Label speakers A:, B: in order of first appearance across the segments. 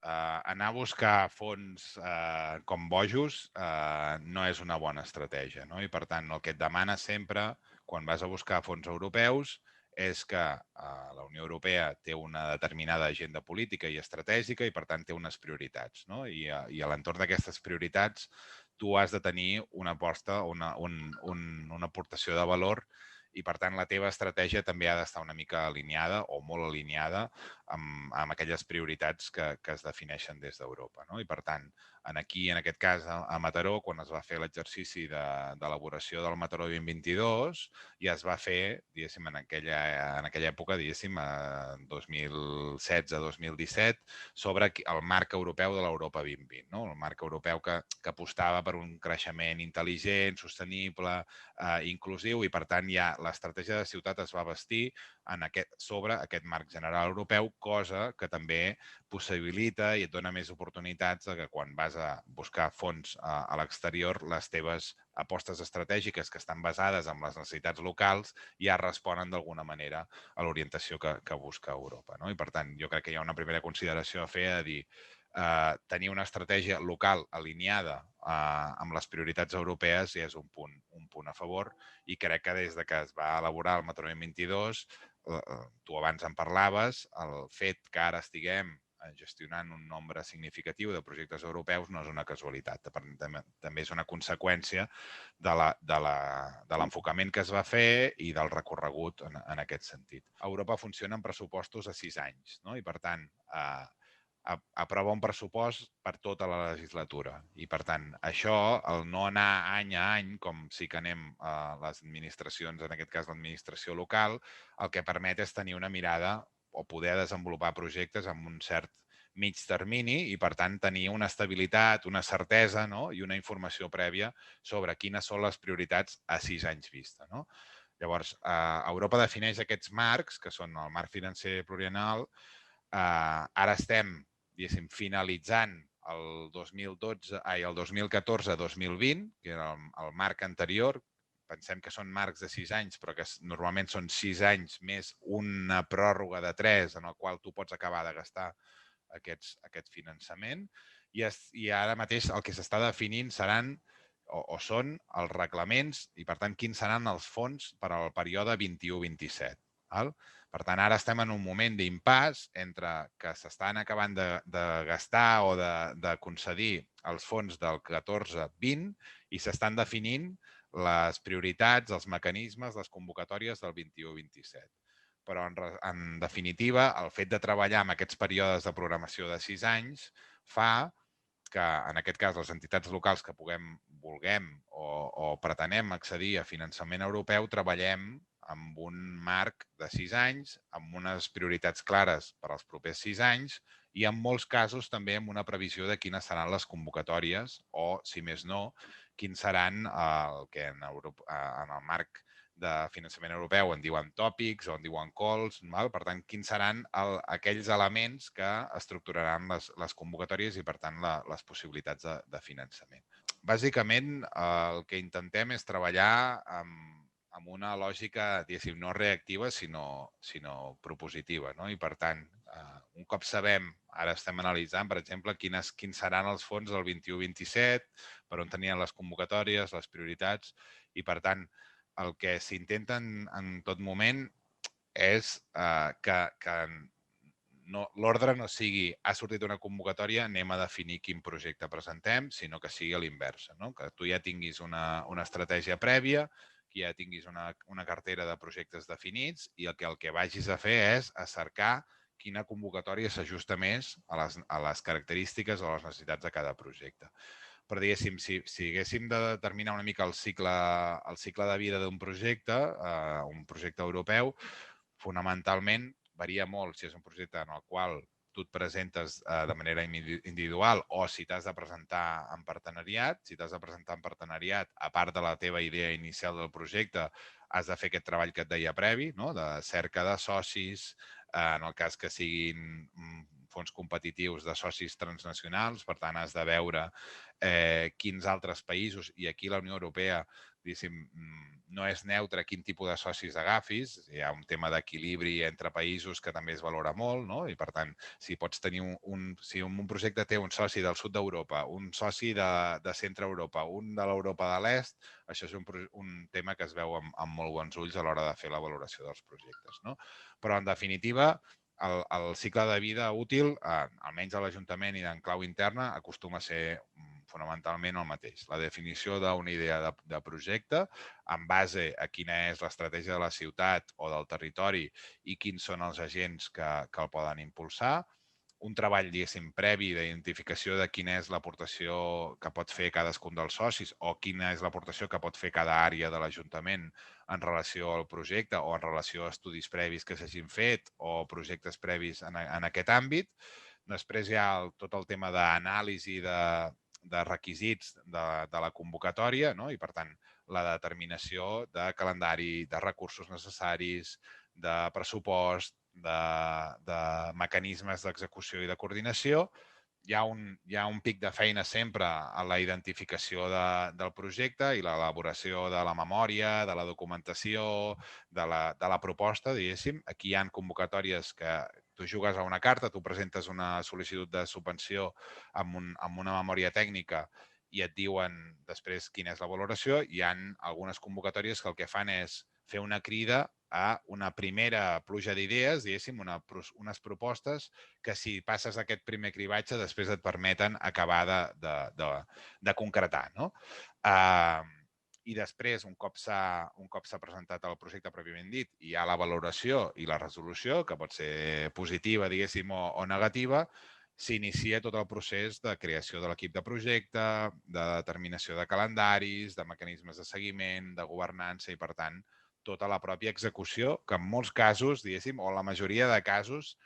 A: anar a buscar fons com bojos no és una bona estratègia, no? I per tant, el que et demana sempre quan vas a buscar fons europeus és que la Unió Europea té una determinada agenda política i estratègica i per tant té unes prioritats, no? I a l'entorn d'aquestes prioritats tu has de tenir una aposta, una aportació de valor i per tant la teva estratègia també ha d'estar una mica alineada o molt alineada amb aquelles prioritats que es defineixen des d'Europa, no? I per tant, aquí, en aquest cas, a Mataró, quan es va fer l'exercici d'elaboració del Mataró 2022, ja es va fer, diguéssim, en aquella època, diguéssim, 2016-2017, sobre el marc europeu de l'Europa 2020, no? El marc europeu que apostava per un creixement intel·ligent, sostenible, inclusiu i, per tant, ja l'estratègia de ciutat es va bastir sobre aquest marc general europeu, cosa que també possibilita i et dona més oportunitats que quan vas a buscar fons a l'exterior, les teves apostes estratègiques que estan basades en les necessitats locals ja responen d'alguna manera a l'orientació que busca Europa, no? I per tant, jo crec que hi ha una primera consideració a fer a dir tenir una estratègia local alineada amb les prioritats europees ja és un punt a favor i crec que des de que es va elaborar el Mataró 22, tu abans en parlaves, el fet que ara estiguem gestionant un nombre significatiu de projectes europeus no és una casualitat, també és una conseqüència de l'enfocament que es va fer i del recorregut en aquest sentit. Europa funciona amb pressupostos a 6 anys, no? I per tant, aprova un pressupost per tota la legislatura. I, per tant, això, el no anar any a any, com sí que anem a les administracions, en aquest cas l'administració local, el que permet és tenir una mirada o poder desenvolupar projectes amb un cert mig termini i, per tant, tenir una estabilitat, una certesa, no? I una informació prèvia sobre quines són les prioritats a 6 anys vista, no? Llavors, Europa defineix aquests marcs, que són el marc financer plurianual. Ara estem, diguéssim, finalitzant el 2014-2020, que era el marc anterior. Pensem que són marcs de 6 anys, però que normalment són 6 anys més una pròrroga de 3 en el qual tu pots acabar de gastar aquest finançament. I ara mateix el que s'està definint seran o són els reglaments i, per tant, quins seran els fons per al període 21-27. Per tant, ara estem en un moment d'impàs entre que s'estan acabant de gastar o de concedir els fons del 14-20 i s'estan definint les prioritats, els mecanismes, les convocatòries del 21-27. Però, en definitiva, el fet de treballar amb aquests períodes de programació de 6 anys fa que, en aquest cas, les entitats locals que vulguem o pretenem accedir a finançament europeu, treballem amb un marc de 6 anys, amb unes prioritats clares per als propers 6 anys i, en molts casos, també amb una previsió de quines seran les convocatòries o, si més no, quins seran el que en el marc de finançament europeu en diuen tòpics o en diuen calls. Per tant, quins seran aquells elements que estructuraran les convocatòries i, per tant, les possibilitats de finançament. Bàsicament, el que intentem és treballar amb una lògica, diguéssim, no reactiva, sinó propositiva. I, per tant, un cop sabem, ara estem analitzant, per exemple, quins seran els fons del 21-27, per on tenien les convocatòries, les prioritats, i, per tant, el que s'intenta en tot moment és que l'ordre no sigui ha sortit una convocatòria, anem a definir quin projecte presentem, sinó que sigui a l'inversa, no? Que tu ja tinguis una estratègia prèvia, que ja tinguis una cartera de projectes definits i el que vagis a fer és a cercar quina convocatòria s'ajusta més a les característiques o a les necessitats de cada projecte. Però, diguéssim, si haguéssim de determinar una mica el cicle de vida d'un projecte europeu, fonamentalment varia molt si és un projecte en el qual tu et presentes de manera individual o si t'has de presentar en partenariat. Si t'has de presentar en partenariat, a part de la teva idea inicial del projecte, has de fer aquest treball que et deia previ, no? De cerca de socis, en el cas que siguin fons competitius de socis transnacionals. Per tant, has de veure quins altres països, i aquí la Unió Europea no és neutre quin tipus de socis agafis. Hi ha un tema d'equilibri entre països que també es valora molt, no? I per tant, si pots tenir si un projecte té un soci del sud d'Europa, un soci de centre Europa, un de l'Europa de l'Est, això és un tema que es veu amb molt bons ulls a l'hora de fer la valoració dels projectes, no? Però, en definitiva, el cicle de vida útil, almenys a l'Ajuntament i en clau interna, acostuma a ser fonamentalment el mateix. La definició d'una idea de projecte en base a quina és l'estratègia de la ciutat o del territori i quins són els agents que el poden impulsar, un treball, diguéssim, previ d'identificació de quina és l'aportació que pot fer cadascun dels socis o quina és l'aportació que pot fer cada àrea de l'Ajuntament en relació al projecte o en relació a estudis previs que s'hagin fet o projectes previs en aquest àmbit. Després hi ha tot el tema d'anàlisi de requisits de la convocatòria, no? I, per tant, la determinació de calendari, de recursos necessaris, de pressupost, de mecanismes d'execució i de coordinació. Hi ha un pic de feina sempre a la identificació del projecte i l'elaboració de la memòria, de la documentació, de la proposta, diguéssim. Aquí hi ha convocatòries que tu jugues a una carta, tu presentes una sol·licitud de subvenció amb una memòria tècnica i et diuen després quina és la valoració. Hi ha algunes convocatòries que el que fan és fer una crida a una primera pluja d'idees, diguéssim, unes propostes que si passes aquest primer cribatge després et permeten acabar de concretar, no? I després, un cop s'ha presentat el projecte pròpiament dit, hi ha la valoració i la resolució, que pot ser positiva, diguéssim, o negativa, s'inicia tot el procés de creació de l'equip de projecte, de determinació de calendaris, de mecanismes de seguiment, de governança i, per tant, tota la pròpia execució, que en molts casos, diguéssim, o la majoria de casos,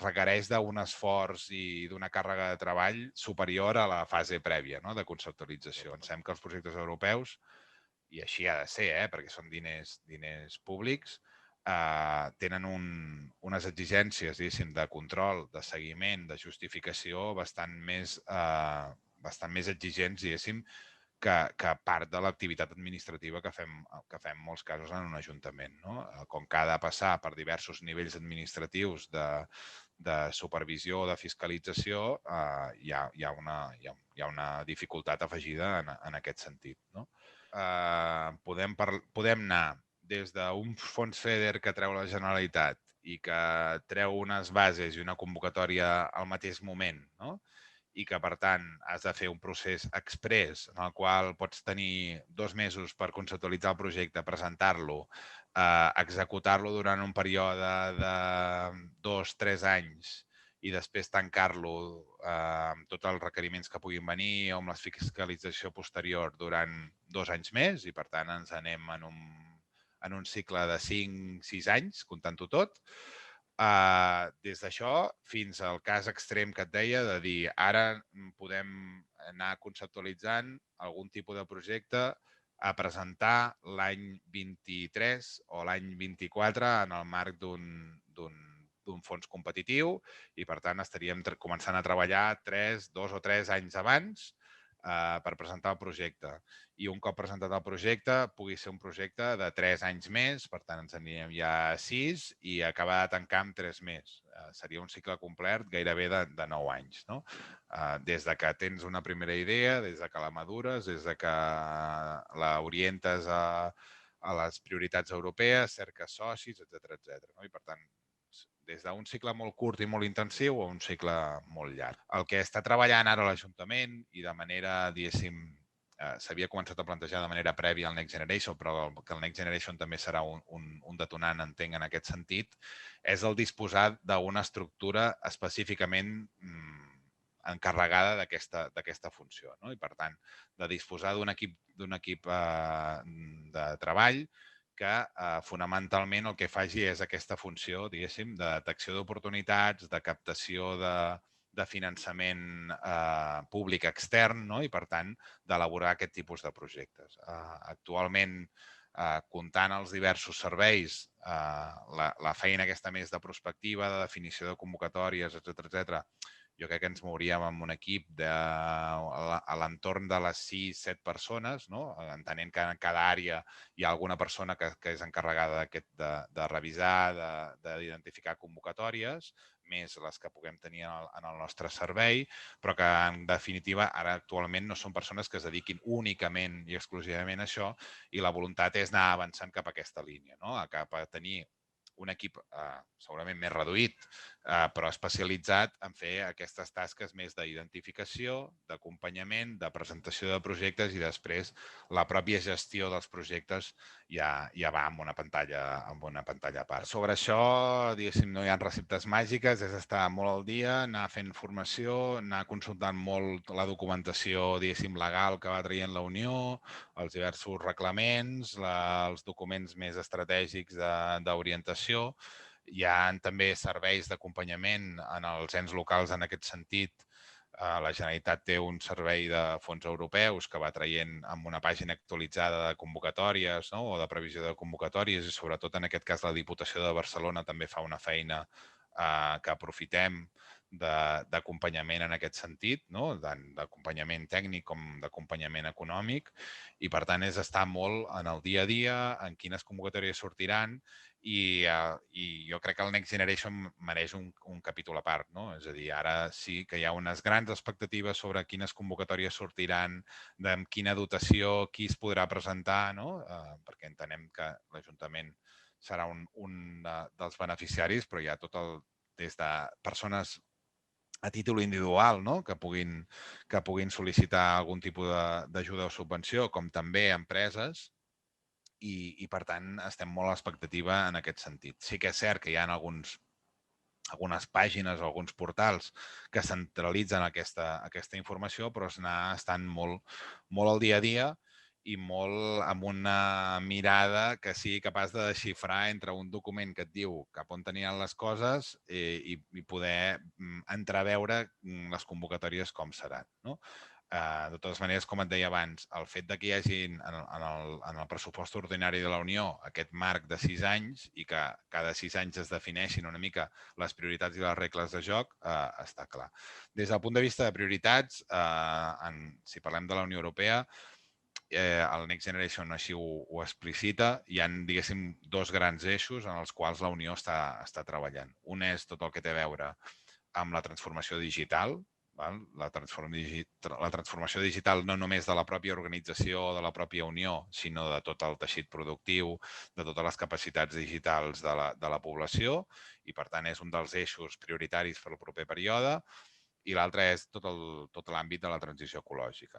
A: requereix d'un esforç i d'una càrrega de treball superior a la fase prèvia, no?, de conceptualització. Pensem que els projectes europeus, i així ha de ser, perquè són diners públics, tenen unes exigències, diguéssim, de control, de seguiment, de justificació bastant més exigents, diguéssim, que part de l'activitat administrativa que fem en molts casos en un ajuntament, no? Com que ha de passar per diversos nivells administratius de supervisió o de fiscalització, hi ha una dificultat afegida en aquest sentit, no? Podem anar des d'un fons FEDER que treu la Generalitat i que treu unes bases i una convocatòria al mateix moment, no?, i que, per tant, has de fer un procés express en el qual pots tenir 2 mesos per conceptualitzar el projecte, presentar-lo, executar-lo durant un període de 2-3 anys i després tancar-lo amb tots els requeriments que puguin venir o amb la fiscalització posterior durant 2 anys més i, per tant, ens anem en un cicle de 5-6 anys, comptant-ho tot. Des d'això fins al cas extrem que et deia de dir ara podem anar conceptualitzant algun tipus de projecte a presentar l'any 23 o l'any 24 en el marc d'un fons competitiu i, per tant, estaríem començant a treballar 2 o 3 anys abans per presentar el projecte. I un cop presentat el projecte, pugui ser un projecte de 3 anys més, per tant, ens aniríem ja a 6 i acabar de tancar amb 3 més. Seria un cicle complet gairebé de 9 anys, no? Des de que tens una primera idea, des de que la madures, des de que l'orientes a les prioritats europees, cerques socis, etc. No? I, per tant, des d'un cicle molt curt i molt intensiu a un cicle molt llarg. El que està treballant ara l'Ajuntament i de manera, diguéssim, s'havia començat a plantejar de manera prèvia al Next Generation, però que el Next Generation també serà un detonant, entenc, en aquest sentit, és el disposar d'una estructura específicament encarregada d'aquesta funció, no? I, per tant, de disposar d'un equip de treball que fonamentalment el que faci és aquesta funció, diguéssim, de detecció d'oportunitats, de captació de finançament públic extern, no? I, per tant, d'elaborar aquest tipus de projectes. Actualment, comptant els diversos serveis, la feina aquesta més de prospectiva, de definició de convocatòries, etc., jo crec que ens mouríem amb un equip a l'entorn de les 6-7 persones, no? Entenent que en cada àrea hi ha alguna persona que és encarregada de revisar, d'identificar convocatòries, més les que puguem tenir en el nostre servei, però que en definitiva ara actualment no són persones que es dediquin únicament i exclusivament a això, i la voluntat és anar avançant cap a aquesta línia, no? Cap a tenir un equip segurament més reduït, però especialitzat en fer aquestes tasques més d'identificació, d'acompanyament, de presentació de projectes i després la pròpia gestió dels projectes ja va amb una pantalla a part. Sobre això, diguéssim, no hi ha receptes màgiques, és estar molt al dia, anar fent formació, anar consultant molt la documentació, diguéssim, legal que va traient la Unió, els diversos reglaments, els documents més estratègics d'orientació. Hi ha també serveis d'acompanyament en els ens locals en aquest sentit. La Generalitat té un servei de fons europeus que va traient amb una pàgina actualitzada de convocatòries, no? O de previsió de convocatòries, i sobretot en aquest cas la Diputació de Barcelona també fa una feina que aprofitem d'acompanyament en aquest sentit, no? D'acompanyament tècnic com d'acompanyament econòmic, i per tant és estar molt en el dia a dia, en quines convocatòries sortiran, i jo crec que el Next Generation mereix un capítol a part, no? És a dir, ara sí que hi ha unes grans expectatives sobre quines convocatòries sortiran, amb quina dotació, qui es podrà presentar, no? Perquè entenem que l'Ajuntament serà un dels beneficiaris, però hi ha des de persones a títol individual, no? que puguin sol·licitar algun tipus d'ajuda o subvenció, com també empreses, i per tant estem molt a l'expectativa en aquest sentit. Sí que és cert que hi ha algunes pàgines o alguns portals que centralitzen aquesta informació, però estan molt al dia a dia i molt amb una mirada que sigui capaç de desxifrar entre un document que et diu cap on tenien les coses i poder entreveure les convocatòries com seran, no? De totes maneres, com et deia abans, el fet que hi hagi en el pressupost ordinari de la Unió aquest marc de 6 anys i que cada 6 anys es defineixin una mica les prioritats i les regles de joc, està clar. Des del punt de vista de prioritats, si parlem de la Unió Europea, el Next Generation així ho explicita. Hi ha, diguéssim, dos grans eixos en els quals la Unió està treballant. Un és tot el que té a veure amb la transformació digital. La transformació digital no només de la pròpia organització o de la pròpia Unió, sinó de tot el teixit productiu, de totes les capacitats digitals de la població, i per tant és un dels eixos prioritaris per al proper període. I l'altre és tot l'àmbit de la transició ecològica.